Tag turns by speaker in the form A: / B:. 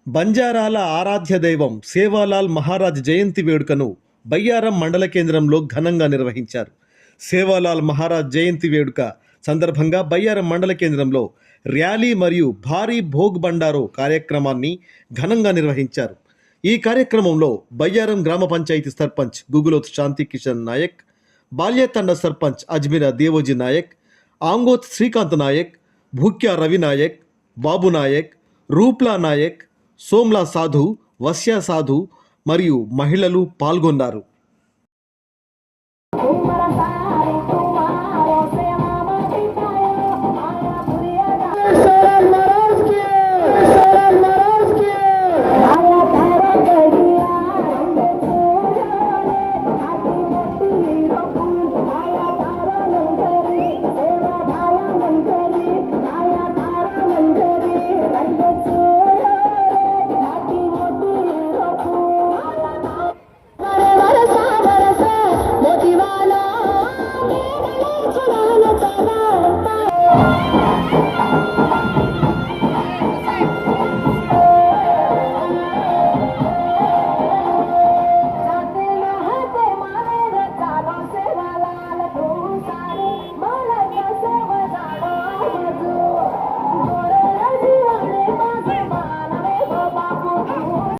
A: బంజారాల ఆరాధ్య దైవం సేవాలాల్ మహారాజ్ జయంతి వేడుకను బయ్యారం మండల కేంద్రంలో ఘనంగా నిర్వహించారు. సేవాలాల్ మహారాజ్ జయంతి వేడుక సందర్భంగా బయ్యారం మండల కేంద్రంలో ర్యాలీ మరియు భారీ భోగ్ బండారో కార్యక్రమాన్ని ఘనంగా నిర్వహించారు. ఈ కార్యక్రమంలో బయ్యారం గ్రామ పంచాయతీ సర్పంచ్ గుగులోత్ శాంతి కిషన్ నాయక్, బాల్యతండ సర్పంచ్ అజ్మీరా దేవోజీ నాయక్, ఆంగోత్ శ్రీకాంత్ నాయక్, భూక్యా రవి నాయక్, బాబు నాయక్, రూప్లా నాయక్, సోమ్లా సాధు, వస్యా సాధు మరియు మహిళలు పాల్గొన్నారు.